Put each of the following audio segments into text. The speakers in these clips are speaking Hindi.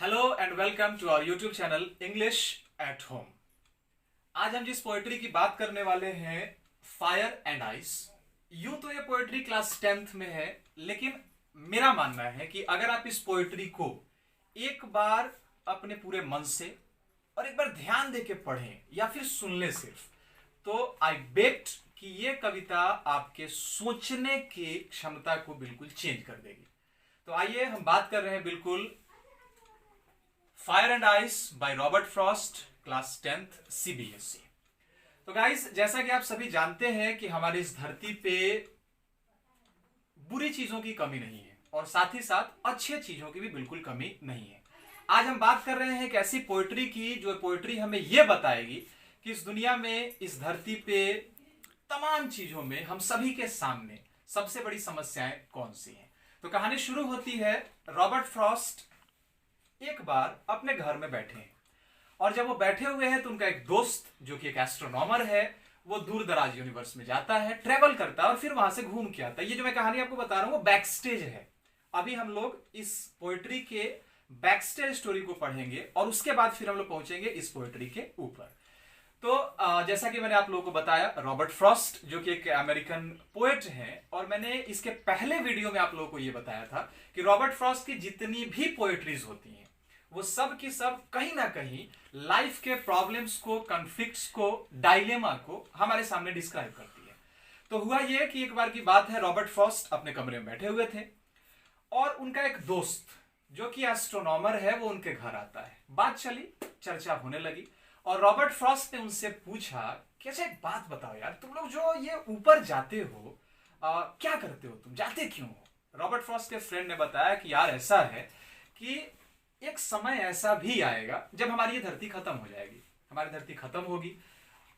Hello and welcome to our YouTube channel English at home. आज हम जिस पोएट्री की बात करने वाले हैं फायर एंड आइस। यूं तो ये पोएट्री क्लास 10th में है, लेकिन मेरा मानना है कि अगर आप इस पोएट्री को एक बार अपने पूरे मन से और एक बार ध्यान देके पढ़ें या फिर सुन लें सिर्फ, तो आई बेट कि ये कविता आपके सोचने की क्षमता को बिल्कुल चेंज कर देगी। तो आइए हम बात कर रहे हैं बिल्कुल fire and ice by Robert Frost, class 10th CBSE। तो गाइस, जैसा कि आप सभी जानते हैं कि हमारी इस धरती पे बुरी चीजों की कमी नहीं है और साथ ही साथ अच्छी चीजों की भी बिल्कुल कमी नहीं है। आज हम बात कर रहे हैं एक ऐसी पोएट्री की जो पोएट्री हमें यह बताएगी कि इस दुनिया में, इस धरती पे तमाम चीजों में हम सभी के सामने सबसे बड़ी समस्याएं कौन सी हैं। तो कहानी शुरू होती है, रॉबर्ट फ्रॉस्ट एक बार अपने घर में बैठे हैं और जब वो बैठे हुए हैं तो उनका एक दोस्त जो कि एक एस्ट्रोनॉमर है, वो दूर दराज यूनिवर्स में जाता है, ट्रेवल करता है और फिर वहां से घूम के आता है। ये जो मैं कहानी आपको बता रहा हूं वो बैक स्टेज है। अभी हम लोग इस पोएट्री के बैक स्टेज स्टोरी को पढ़ेंगे और उसके बाद फिर हम लोग पहुंचेंगे इस पोएट्री के ऊपर। तो जैसा कि मैंने आप लोगों को बताया, रॉबर्ट फ्रॉस्ट जो कि एक अमेरिकन पोएट हैं, और मैंने इसके पहले वीडियो में आप लोगों को यह बताया था कि रॉबर्ट फ्रॉस्ट की जितनी भी पोएट्रीज होती हैं वो सब की सब कहीं ना कहीं लाइफ के प्रॉब्लम्स को, कॉन्फ्लिक्ट्स को, डायलेमा को हमारे सामने डिस्क्राइब करती है। तो हुआ यह कि एक बार की बात है, रॉबर्ट फ्रॉस्ट अपने कमरे में बैठे हुए थे और उनका एक दोस्त जो कि एस्ट्रोनॉमर है वो उनके घर आता है। बात चली, चर्चा होने लगी और रॉबर्ट फ्रॉस्ट ने उनसे पूछा कि अच्छा एक बात बताओ यार, तुम लोग जो ये ऊपर जाते हो क्या करते हो, तुम जाते क्यों हो? रॉबर्ट फ्रॉस्ट के फ्रेंड ने बताया कि यार ऐसा है कि एक समय ऐसा भी आएगा जब हमारी ये धरती खत्म हो जाएगी, हमारी धरती खत्म होगी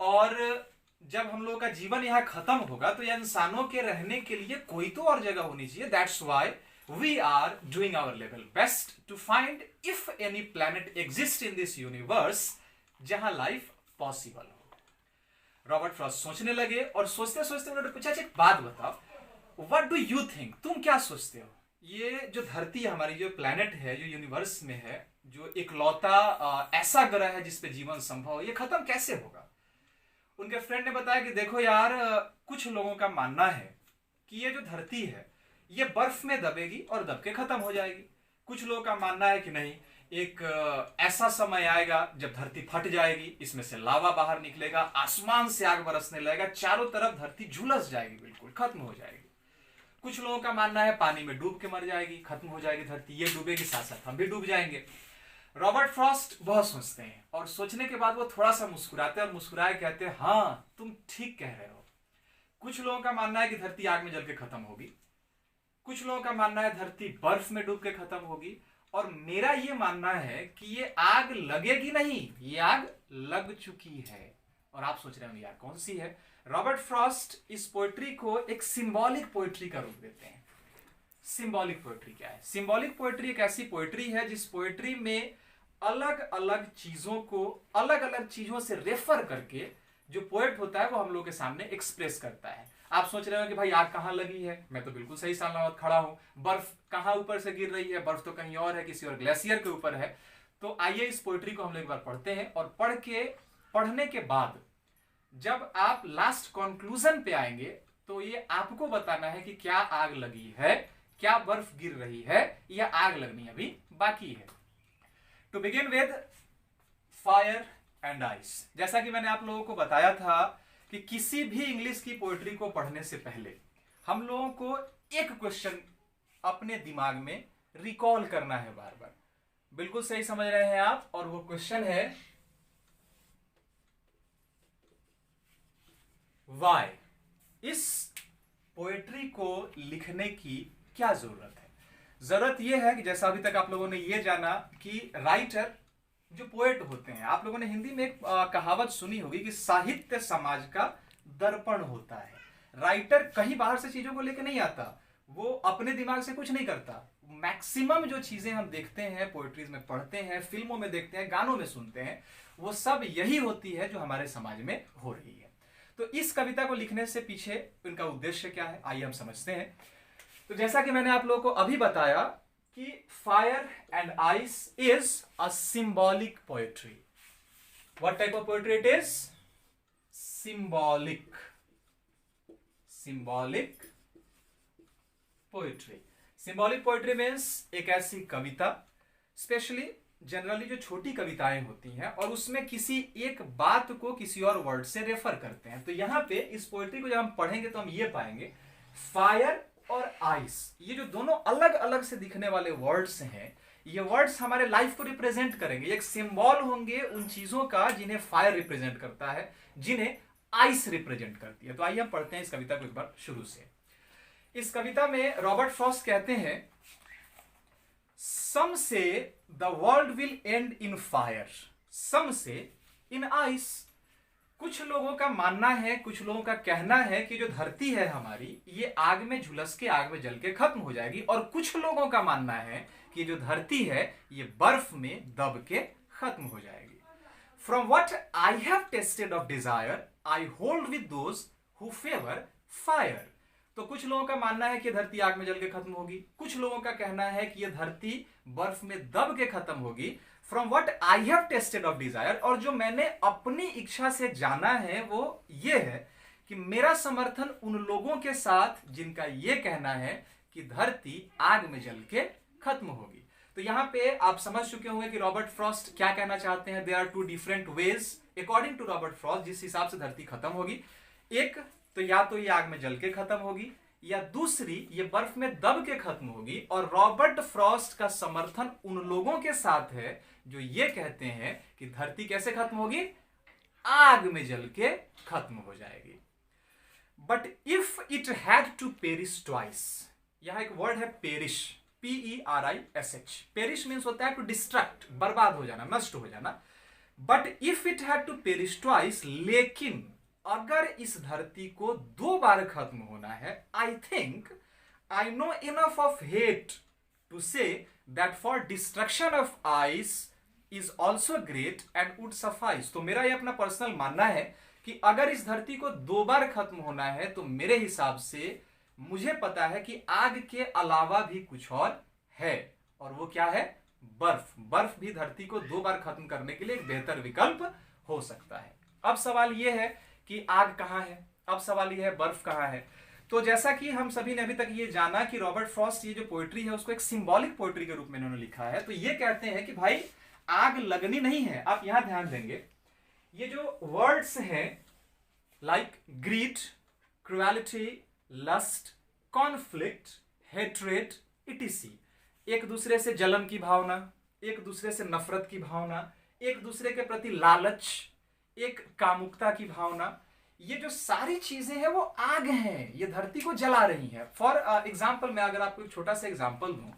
और जब हम लोगों का जीवन यहाँ खत्म होगा तो ये इंसानों के रहने के लिए कोई तो और जगह होनी चाहिए। That's why we are doing our level best to find if any planet exist in this universe जहां लाइफ पॉसिबल हो। रॉबर्ट फ्रॉस्ट सोचने लगे और सोचते सोचते उन्होंने पूछा, एक बात बताओ, व्हाट डू यू थिंक, तुम क्या सोचते हो, ये जो धरती है हमारी, जो प्लैनेट है, जो यूनिवर्स में है, जो इकलौता ऐसा ग्रह है जिसपे जीवन संभव है, ये खत्म कैसे होगा? उनके फ्रेंड ने बताया कि देखो यार, कुछ लोगों का मानना है कि ये जो धरती है ये बर्फ में दबेगी और दब के खत्म हो जाएगी। कुछ लोगों का मानना है कि नहीं, एक ऐसा समय आएगा जब धरती फट जाएगी, इसमें से लावा बाहर निकलेगा, आसमान से आग बरसने लगेगा, चारों तरफ धरती झुलस जाएगी, बिल्कुल खत्म हो जाएगी। कुछ लोगों का मानना है पानी में डूब के मर जाएगी, खत्म हो जाएगी धरती, ये डूबेगी, साथ साथ हम भी डूब जाएंगे। रॉबर्ट फ्रॉस्ट बहुत सोचते हैं और सोचने के बाद वो थोड़ा सा मुस्कुराते हैं और मुस्कुराए कहते हैं, हाँ तुम ठीक कह रहे हो। कुछ लोगों का मानना है कि धरती आग में जल के खत्म होगी, कुछ लोगों का मानना है धरती बर्फ में डूब के खत्म होगी, और मेरा ये मानना है कि ये आग लगेगी नहीं, ये आग लग चुकी है। और आप सोच रहे होंगे यार कौन सी है? रॉबर्ट फ्रॉस्ट इस पोएट्री को एक सिंबॉलिक पोएट्री का रूप देते हैं। सिंबॉलिक पोएट्री क्या है? सिंबॉलिक पोएट्री एक ऐसी पोएट्री है जिस पोएट्री में अलग अलग चीजों को, अलग अलग चीजों से रेफर करके जो पोएट होता है वो हम लोग के सामने एक्सप्रेस करता है। आप सोच रहे हो कि भाई आग कहां लगी है, मैं तो बिल्कुल सही सलामत खड़ा हूं। बर्फ कहां ऊपर से गिर रही है, बर्फ तो कहीं और है, किसी और ग्लेशियर के ऊपर है। तो आइए इस पोएट्री को हम लोग एक बार पढ़ते हैं और पढ़ने के बाद जब आप लास्ट कंक्लूजन पे आएंगे तो ये आपको बताना है कि क्या आग लगी है, क्या बर्फ गिर रही है, या आग लगनी अभी बाकी है। To begin with fire and ice. जैसा कि मैंने आप लोगों को बताया था कि किसी भी इंग्लिश की पोएट्री को पढ़ने से पहले हम लोगों को एक क्वेश्चन अपने दिमाग में रिकॉल करना है बार बार। बिल्कुल सही समझ रहे हैं आप, और वो क्वेश्चन है वाई। इस पोएट्री को लिखने की क्या जरूरत है? जरूरत यह है कि जैसा अभी तक आप लोगों ने यह जाना कि राइटर जो पोएट होते हैं, आप लोगों ने हिंदी में एक कहावत सुनी होगी कि साहित्य समाज का दर्पण होता है। राइटर कहीं बाहर से चीजों को लेकर नहीं आता, वो अपने दिमाग से कुछ नहीं करता। मैक्सिमम जो चीजें हम देखते हैं, पोएट्रीज में पढ़ते हैं, फिल्मों में देखते हैं, गानों में सुनते हैं, वो सब यही होती है जो हमारे समाज में हो रही है। तो इस कविता को लिखने से पीछे उनका उद्देश्य क्या है, आइए हम समझते हैं। तो जैसा कि मैंने आप लोगों को अभी बताया कि fire and ice is a symbolic poetry. What type of poetry it is? Symbolic poetry. Symbolic poetry means एक ऐसी कविता, स्पेशली जनरली जो छोटी कविताएं होती हैं और उसमें किसी एक बात को किसी और वर्ड से रेफर करते हैं. तो यहां पे इस पोएट्री को जब हम पढ़ेंगे तो हम ये पाएंगे फायर और आइस, ये जो दोनों अलग अलग से दिखने वाले वर्ड्स हैं, ये वर्ड्स हमारे लाइफ को रिप्रेजेंट करेंगे. एक सिंबल होंगे उन चीजों का जिन्हें फायर रिप्रेजेंट करता है, जिन्हें आइस रिप्रेजेंट करती है. तो आइए हम पढ़ते हैं इस कविता को एक बार शुरू से. इस कविता में रॉबर्ट फ्रॉस्ट कहते हैं, Some say the world will end in fire, some say in ice. कुछ लोगों का मानना है, कुछ लोगों का कहना है कि जो धरती है हमारी, ये आग में झुलस के, आग में जल के खत्म हो जाएगी. और कुछ लोगों का मानना है कि जो धरती है ये बर्फ में दब के खत्म हो जाएगी. From what I have tasted of desire, I hold with those who favor fire. तो कुछ लोगों का मानना है कि धरती आग में जल के खत्म होगी, कुछ लोगों का कहना है कि यह धरती बर्फ में दब के खत्म होगी. From what I have tested of desire, और जो मैंने अपनी इच्छा से जाना है वो ये है कि मेरा समर्थन उन लोगों के साथ जिनका ये कहना है कि धरती आग में जल के खत्म होगी. तो यहां पे आप समझ चुके होंगे कि रॉबर्ट फ्रॉस्ट क्या कहना चाहते हैं. There are two different ways according to Robert Frost जिस हिसाब से धरती खत्म होगी. एक तो या तो ये आग में जल के खत्म होगी, या दूसरी ये बर्फ में दब के खत्म होगी. और रॉबर्ट फ्रॉस्ट का समर्थन उन लोगों के साथ है जो ये कहते हैं कि धरती कैसे खत्म होगी? आग में जल के खत्म हो जाएगी. But if it had to perish twice, यहां एक वर्ड है पेरिश, PERISH. पेरिश मीन्स होता है टू डिस्ट्रक्ट, बर्बाद हो जाना, नष्ट हो जाना. But if it had to perish twice, लेकिन अगर इस धरती को 2 बार खत्म होना है, I think I know enough of hate to say that for destruction of ice is also great and would suffice. तो मेरा ये अपना पर्सनल मानना है कि अगर इस धरती को 2 बार खत्म होना है तो मेरे हिसाब से मुझे पता है कि आग के अलावा भी कुछ और है, और वो क्या है? बर्फ. बर्फ भी धरती को 2 बार खत्म करने के लिए एक बेहतर विकल्प हो सकता है. अब सवाल यह है कि आग कहां है, अब सवाल यह है बर्फ कहां है. तो जैसा कि हम सभी ने अभी तक ये जाना कि रॉबर्ट फ्रॉस्ट ये जो पोएट्री है उसको एक सिंबॉलिक पोएट्री के रूप में इन्होंने लिखा है. तो ये कहते हैं कि भाई आग लगनी नहीं है. आप यहां ध्यान देंगे, ये जो वर्ड्स हैं like greed, cruelty, lust, conflict, hatred, etc, एक दूसरे से जलन की भावना, एक दूसरे से नफरत की भावना, एक दूसरे के प्रति लालच, एक कामुकता की भावना, ये जो सारी चीजें हैं वो आग हैं, ये धरती को जला रही हैं. फॉर एग्जाम्पल मैं अगर आपको एक छोटा सा एग्जाम्पल दूं,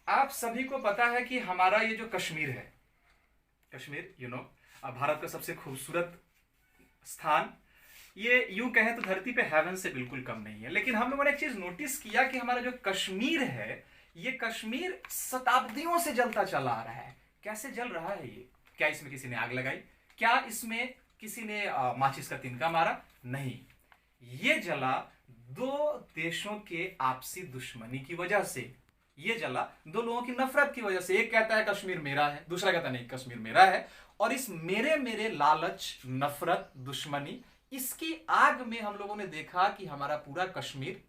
आप सभी को पता है कि हमारा ये जो कश्मीर है, कश्मीर भारत का सबसे खूबसूरत स्थान, ये यूं कहें तो धरती पे हेवन से बिल्कुल कम नहीं है. लेकिन हम लोगों ने एक चीज नोटिस किया कि हमारा जो कश्मीर है, ये कश्मीर शताब्दियों से जलता चला आ रहा है. कैसे जल रहा है ये? क्या इसमें किसी ने आग लगाई? क्या इसमें किसी ने माचिस का तिनका मारा? नहीं. ये जला 2 देशों के आपसी दुश्मनी की वजह से, ये जला 2 लोगों की नफरत की वजह से. एक कहता है कश्मीर मेरा है, दूसरा कहता नहीं कश्मीर मेरा है. और इस मेरे लालच, नफरत, दुश्मनी, इसकी आग में हम लोगों ने देखा कि हमारा पूरा कश्मीर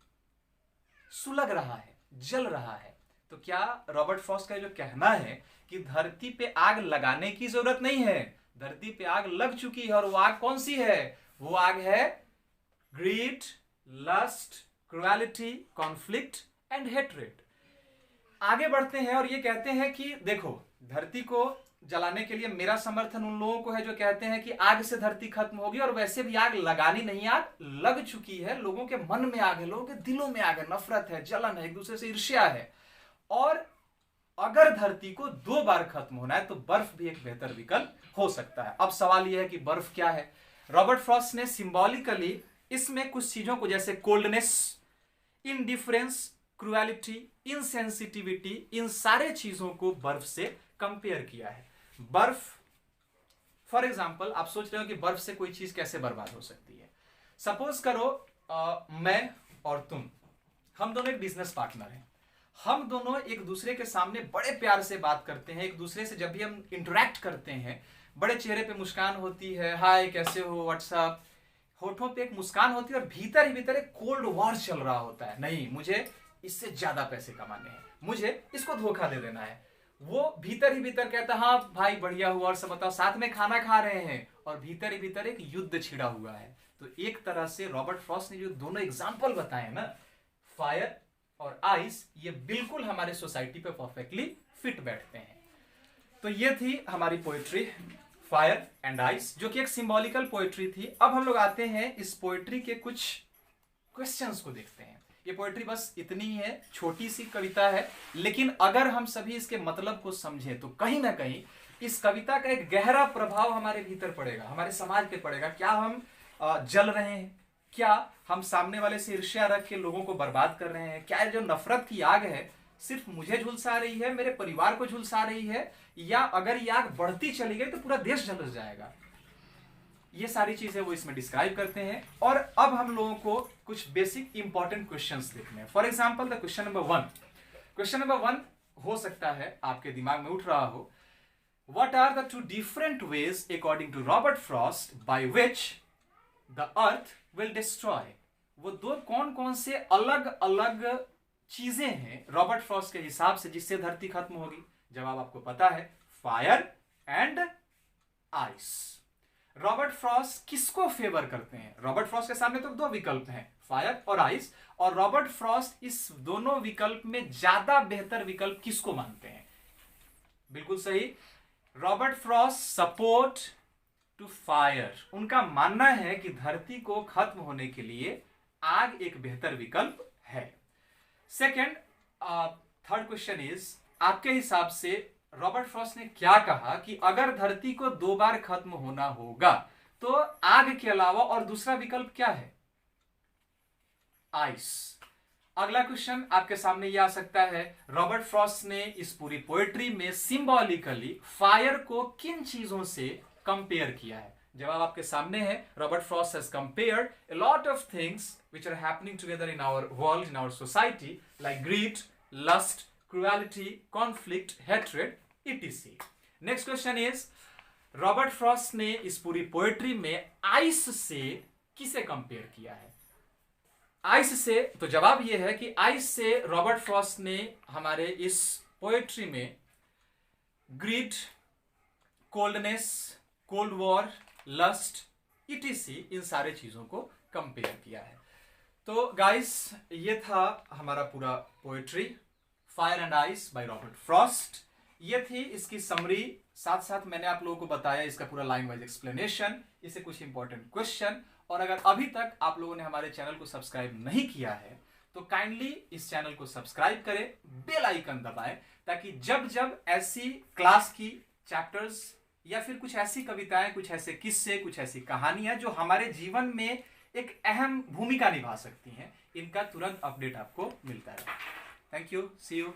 सुलग रहा है, जल रहा है. तो क्या रॉबर्ट फ्रॉस्ट का जो कहना है कि धरती पे आग लगाने की जरूरत नहीं है, धरती पे आग लग चुकी है, और वो आग कौन सी है? वो आग है greed, lust, cruelty, conflict and hatred. आगे बढ़ते हैं और ये कहते हैं कि देखो, धरती को जलाने के लिए मेरा समर्थन उन लोगों को है जो कहते हैं कि आग से धरती खत्म होगी, और वैसे भी आग लगानी नहीं, आग लग चुकी है. लोगों के मन में आग है, लोगों के दिलों में आग है, नफरत है, जलन है, एक दूसरे से ईर्ष्या है. और अगर धरती को 2 बार खत्म होना है तो बर्फ भी एक बेहतर विकल्प हो सकता है. अब सवाल यह है कि बर्फ क्या है? रॉबर्ट फ्रॉस्ट ने सिंबॉलिकली इसमें कुछ चीजों को, जैसे कोल्डनेस, इनडिफरेंस, क्रुएलिटी, इनसेंसिटिविटी, इन सारे चीजों को बर्फ से कंपेयर किया है. बर्फ, फॉर एग्जाम्पल, आप सोच रहे हो कि बर्फ से कोई चीज कैसे बर्बाद हो सकती है. सपोज करो मैं और तुम, हम दोनों एक बिजनेस पार्टनर हैं. हम दोनों एक दूसरे के सामने बड़े प्यार से बात करते हैं, एक दूसरे से जब भी हम इंटरेक्ट करते हैं बड़े चेहरे पे मुस्कान होती है, हाय कैसे हो, व्हाट्सअप, होठों पे एक मुस्कान होती है और भीतर ही भीतर एक कोल्ड वॉर चल रहा होता है, नहीं मुझे इससे ज्यादा पैसे कमाने हैं, मुझे इसको धोखा दे देना है। वो भीतर ही भीतर कहता है हाँ भाई बढ़िया हुआ, और सब बताओ साथ में खाना खा रहे हैं, और भीतर ही भीतर एक युद्ध छिड़ा हुआ है। तो एक तरह से रॉबर्ट फ्रॉस्ट ने जो दोनों एग्जाम्पल बताए ना, फायर और आइस, ये बिल्कुल हमारे सोसाइटी पे परफेक्टली फिट बैठते हैं। तो ये थी हमारी पोएट्री फायर एंड आइस, जो कि एक सिंबॉलिकल पोएट्री थी। अब हम लोग आते हैं इस पोएट्री के कुछ क्वेश्चंस को देखते हैं। ये पोएट्री बस इतनी ही है, छोटी सी कविता है, लेकिन अगर हम सभी इसके मतलब को समझें तो कहीं ना कहीं इस कविता का एक गहरा प्रभाव हमारे भीतर पड़ेगा, हमारे समाज पे पड़ेगा। क्या हम जल रहे हैं? क्या हम सामने वाले से ईर्ष्या रख के लोगों को बर्बाद कर रहे हैं? क्या जो नफरत की आग है सिर्फ मुझे झुलसा रही है, मेरे परिवार को झुलसा रही है, या अगर ये आग बढ़ती चली गई तो पूरा देश जल जाएगा? ये सारी चीजें वो इसमें डिस्क्राइब करते हैं। और अब हम लोगों को कुछ बेसिक इंपॉर्टेंट क्वेश्चंस देखने हैं। For example the question number 1। Question number 1 हो सकता है आपके दिमाग में उठ रहा हो, what are the two different ways according to Robert Frost by which the earth will destroy? वो दो कौन कौन से अलग अलग चीजें हैं रॉबर्ट फ्रॉस्ट के हिसाब से जिससे धरती खत्म होगी? जवाब आपको पता है, fire and ice. Robert Frost किसको फेवर करते हैं? रॉबर्ट फ्रॉस्ट के सामने तो दो विकल्प हैं, फायर और आइस, और रॉबर्ट फ्रॉस्ट इस दोनों विकल्प में ज्यादा बेहतर विकल्प किसको मानते हैं? बिल्कुल सही, Robert Frost support to fire. उनका मानना है कि धरती को खत्म होने के लिए आग एक बेहतर विकल्प है। सेकेंड, थर्ड क्वेश्चन इज, आपके हिसाब से रॉबर्ट फ्रॉस्ट ने क्या कहा कि अगर धरती को 2 बार खत्म होना होगा तो आग के अलावा और दूसरा विकल्प क्या है? आइस। अगला क्वेश्चन आपके सामने यह आ सकता है, रॉबर्ट फ्रॉस्ट ने इस पूरी पोएट्री में सिंबॉलिकली फायर को किन चीजों से कंपेयर किया है? जवाब आपके सामने है, Robert Frost has compared a lot of things which are happening together in our world, in our society, like greed, lust, cruelty, conflict, hatred, etc. Next question is, Robert Frost ने इस पूरी पोएट्री में आइस से किसे कंपेयर किया है? आइस से, तो जवाब यह है कि आइस से रॉबर्ट फ्रॉस्ट ने हमारे इस पोएट्री में greed, coldness, cold war, lust, etc. इन सारे चीजों को कंपेयर किया है। तो गाइस, ये था हमारा पूरा poetry fire and ice by Robert Frost. ये थी इसकी समरी, साथ साथ मैंने आप लोगों को बताया इसका पूरा लाइन वाइज एक्सप्लेनेशन, इससे कुछ इंपॉर्टेंट क्वेश्चन। और अगर अभी तक आप लोगों ने हमारे चैनल को सब्सक्राइब नहीं किया है तो काइंडली इस चैनल को सब्सक्राइब करें, बेल आइकन दबाएं, ताकि जब जब ऐसी क्लास की चैप्टर्स या फिर कुछ ऐसी कविताएं, कुछ ऐसे किस्से, कुछ ऐसी कहानियां जो हमारे जीवन में एक अहम भूमिका निभा सकती हैं, इनका तुरंत अपडेट आपको मिलता है। Thank you. See you.